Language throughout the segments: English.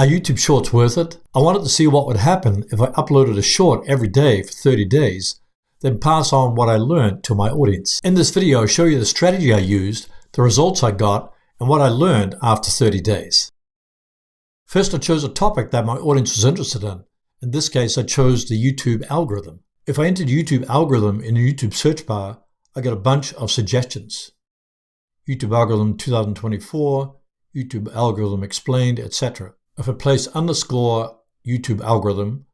Are YouTube Shorts worth it? I wanted to see what would happen if I uploaded a short every day for 30 days, then pass on what I learned to my audience. In this video, I'll show you the strategy I used, the results I got, and what I learned after 30 days. First, I chose a topic that my audience was interested in. In this case, I chose the YouTube algorithm. If I entered YouTube algorithm in the YouTube search bar, I got a bunch of suggestions. YouTube algorithm 2024, YouTube algorithm explained, etc. If I place underscore YouTube algorithm,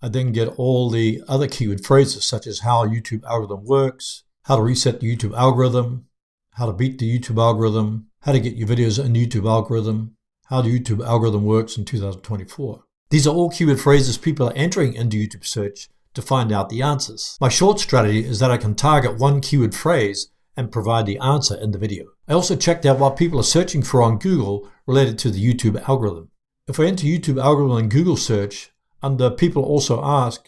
I then get all the other keyword phrases such as how YouTube algorithm works, how to reset the YouTube algorithm, how to beat the YouTube algorithm, how to get your videos in the YouTube algorithm, how the YouTube algorithm works in 2024. These are all keyword phrases people are entering into YouTube search to find out the answers. My short strategy is that I can target one keyword phrase and provide the answer in the video. I also checked out what people are searching for on Google related to the YouTube algorithm. If I enter YouTube algorithm in Google search, under people also ask,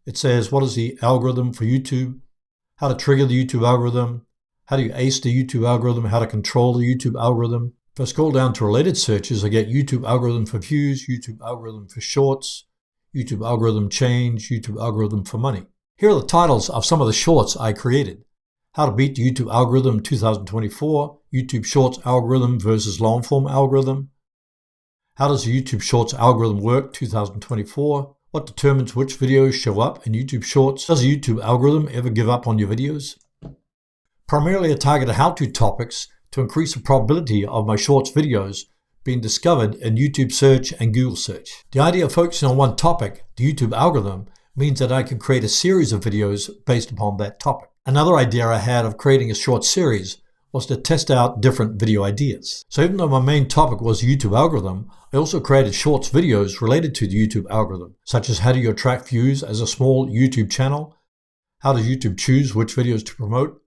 it says, what is the algorithm for YouTube? How to trigger the YouTube algorithm? How do you ace the YouTube algorithm? How to control the YouTube algorithm? If I scroll down to related searches, I get YouTube algorithm for views, YouTube algorithm for shorts, YouTube algorithm change, YouTube algorithm for money. Here are the titles of some of the shorts I created. How to beat the YouTube algorithm 2024, YouTube Shorts algorithm versus long form algorithm. How does the YouTube Shorts algorithm work 2024? What determines which videos show up in YouTube Shorts? Does the YouTube algorithm ever give up on your videos? Primarily I targeted how-to topics to increase the probability of my Shorts videos being discovered in YouTube search and Google search. The idea of focusing on one topic, the YouTube algorithm, means that I can create a series of videos based upon that topic. Another idea I had of creating a short series was to test out different video ideas. So even though my main topic was the YouTube algorithm, I also created shorts videos related to the YouTube algorithm, such as how do you attract views as a small YouTube channel, how does YouTube choose which videos to promote,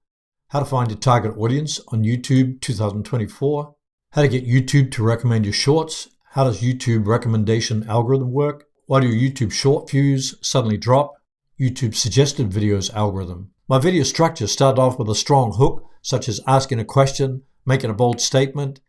how to find your target audience on YouTube 2024, how to get YouTube to recommend your shorts, how does YouTube recommendation algorithm work, why do your YouTube short views suddenly drop, YouTube suggested videos algorithm. My video structure started off with a strong hook, such as asking a question, making a bold statement,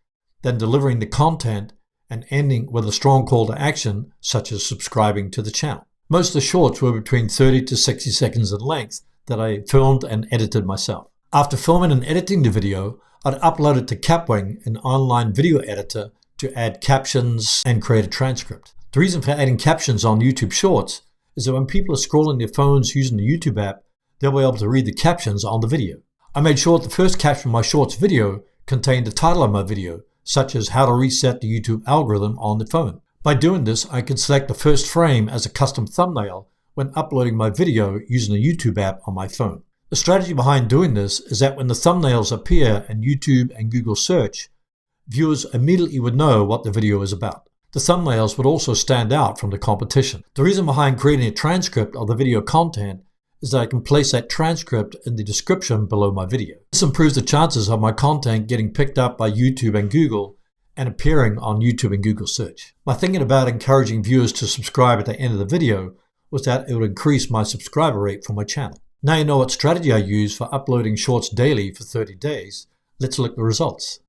then delivering the content, and ending with a strong call to action, such as subscribing to the channel. Most of the shorts were between 30 to 60 seconds in length that I filmed and edited myself. After filming and editing the video, I'd upload it to Kapwing, an online video editor, to add captions and create a transcript. The reason for adding captions on YouTube Shorts is that when people are scrolling their phones using the YouTube app, they'll be able to read the captions on the video. I made sure that the first caption of my Shorts video contained the title of my video, such as how to reset the YouTube algorithm on the phone. By doing this, I can select the first frame as a custom thumbnail when uploading my video using the YouTube app on my phone. The strategy behind doing this is that when the thumbnails appear in YouTube and Google search, viewers immediately would know what the video is about. The thumbnails would also stand out from the competition. The reason behind creating a transcript of the video content is that I can place that transcript in the description below my video. This improves the chances of my content getting picked up by YouTube and Google and appearing on YouTube and Google search. My thinking about encouraging viewers to subscribe at the end of the video was that it would increase my subscriber rate for my channel. Now you know what strategy I use for uploading shorts daily for 30 days. Let's look at the results.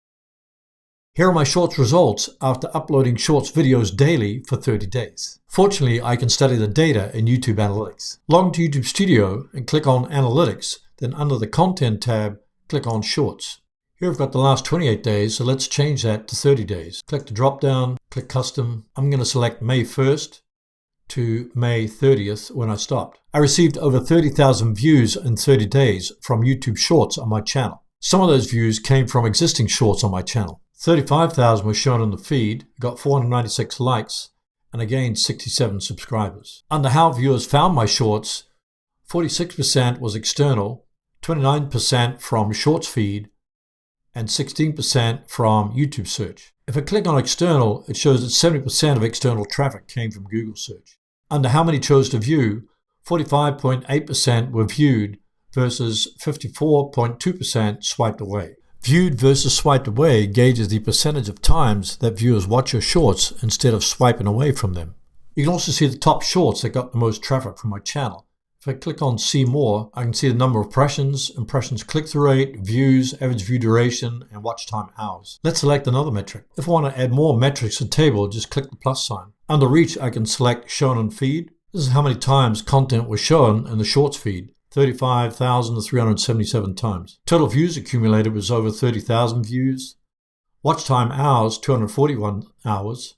Here are my shorts results after uploading shorts videos daily for 30 days. Fortunately, I can study the data in YouTube Analytics. Log into YouTube Studio and click on Analytics, then under the Content tab, click on Shorts. Here I've got the last 28 days, so let's change that to 30 days. Click the drop down, click Custom. I'm going to select May 1st to May 30th when I stopped. I received over 30,000 views in 30 days from YouTube Shorts on my channel. Some of those views came from existing shorts on my channel. 35,000 was shown on the feed, got 496 likes, and I gained 67 subscribers. Under how viewers found my shorts, 46% was external, 29% from shorts feed, and 16% from YouTube search. If I click on external, it shows that 70% of external traffic came from Google search. Under how many chose to view, 45.8% were viewed versus 54.2% swiped away. Viewed versus swiped away gauges the percentage of times that viewers watch your shorts instead of swiping away from them. You can also see the top shorts that got the most traffic from my channel, If I click on See More, I can see the number of impressions, impressions click-through rate, views, average view duration, and watch time hours. Let's select another metric. If I want to add more metrics to the table, just click the plus sign. Under Reach, I can select Shown on Feed. This is how many times content was shown in the Shorts feed. 35,377 times. Total views accumulated was over 30,000 views. Watch time hours, 241 hours.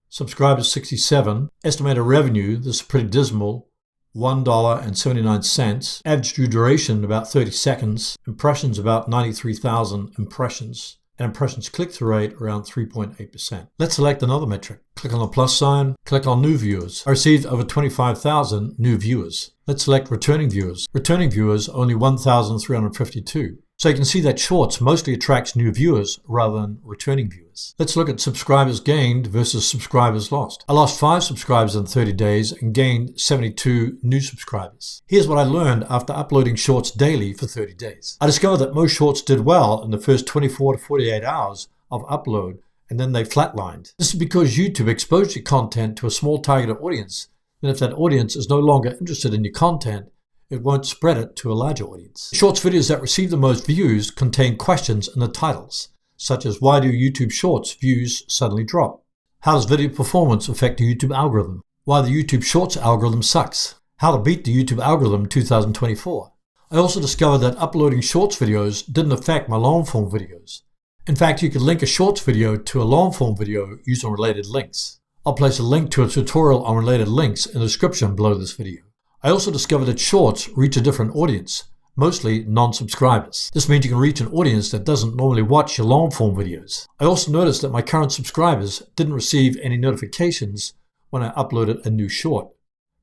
Subscribers, 67. Estimated revenue, this is pretty dismal, $1.79. Average view duration, about 30 seconds. Impressions, about 93,000 impressions. And impressions click-through rate, around 3.8%. Let's select another metric. Click on the plus sign, click on New Viewers. I received over 25,000 new viewers. Let's select Returning Viewers. Returning viewers, only 1,352. So you can see that Shorts mostly attracts new viewers rather than returning viewers. Let's look at subscribers gained versus subscribers lost. I lost 5 subscribers in 30 days and gained 72 new subscribers. Here's what I learned after uploading Shorts daily for 30 days. I discovered that most Shorts did well in the first 24 to 48 hours of upload, and then they flatlined. This is because YouTube exposed your content to a small targeted audience, and if that audience is no longer interested in your content, it won't spread it to a larger audience. Shorts videos that receive the most views contain questions in the titles, such as why do YouTube Shorts views suddenly drop? How does video performance affect the YouTube algorithm? Why the YouTube Shorts algorithm sucks? How to beat the YouTube algorithm 2024. I also discovered that uploading Shorts videos didn't affect my long-form videos. In fact, you could link a Shorts video to a long-form video using related links. I'll place a link to a tutorial on related links in the description below this video. I also discovered that Shorts reach a different audience, mostly non-subscribers. This means you can reach an audience that doesn't normally watch your long-form videos. I also noticed that my current subscribers didn't receive any notifications when I uploaded a new short,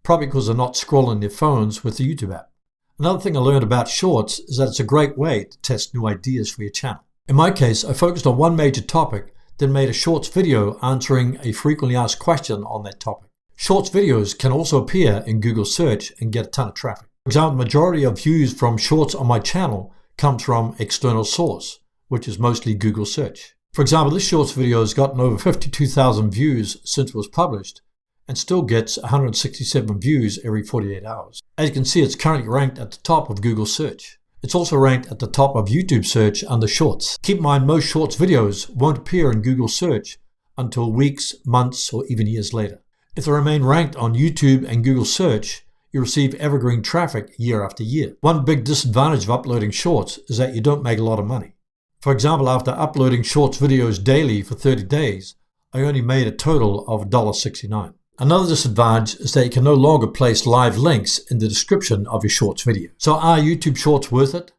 probably because they're not scrolling their phones with the YouTube app. Another thing I learned about Shorts is that it's a great way to test new ideas for your channel. In my case, I focused on one major topic, then made a Shorts video answering a frequently asked question on that topic. Shorts videos can also appear in Google search and get a ton of traffic. For example, the majority of views from Shorts on my channel comes from external source, which is mostly Google search. For example, this Shorts video has gotten over 52,000 views since it was published and still gets 167 views every 48 hours. As you can see, it's currently ranked at the top of Google search. It's also ranked at the top of YouTube search under Shorts. Keep in mind, most Shorts videos won't appear in Google search until weeks, months, or even years later. If they remain ranked on YouTube and Google search, you receive evergreen traffic year after year. One big disadvantage of uploading Shorts is that you don't make a lot of money. For example, after uploading Shorts videos daily for 30 days, I only made a total of $1.69. Another disadvantage is that you can no longer place live links in the description of your Shorts video. So are YouTube Shorts worth it?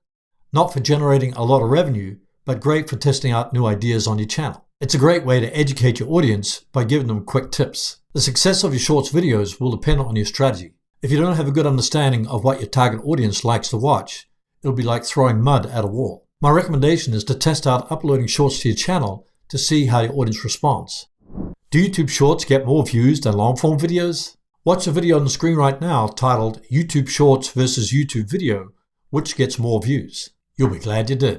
Not for generating a lot of revenue, but great for testing out new ideas on your channel. It's a great way to educate your audience by giving them quick tips. The success of your Shorts videos will depend on your strategy. If you don't have a good understanding of what your target audience likes to watch, it'll be like throwing mud at a wall. My recommendation is to test out uploading Shorts to your channel to see how your audience responds. Do YouTube Shorts get more views than long-form videos? Watch the video on the screen right now titled YouTube Shorts versus YouTube Video, which gets more views. You'll be glad you did.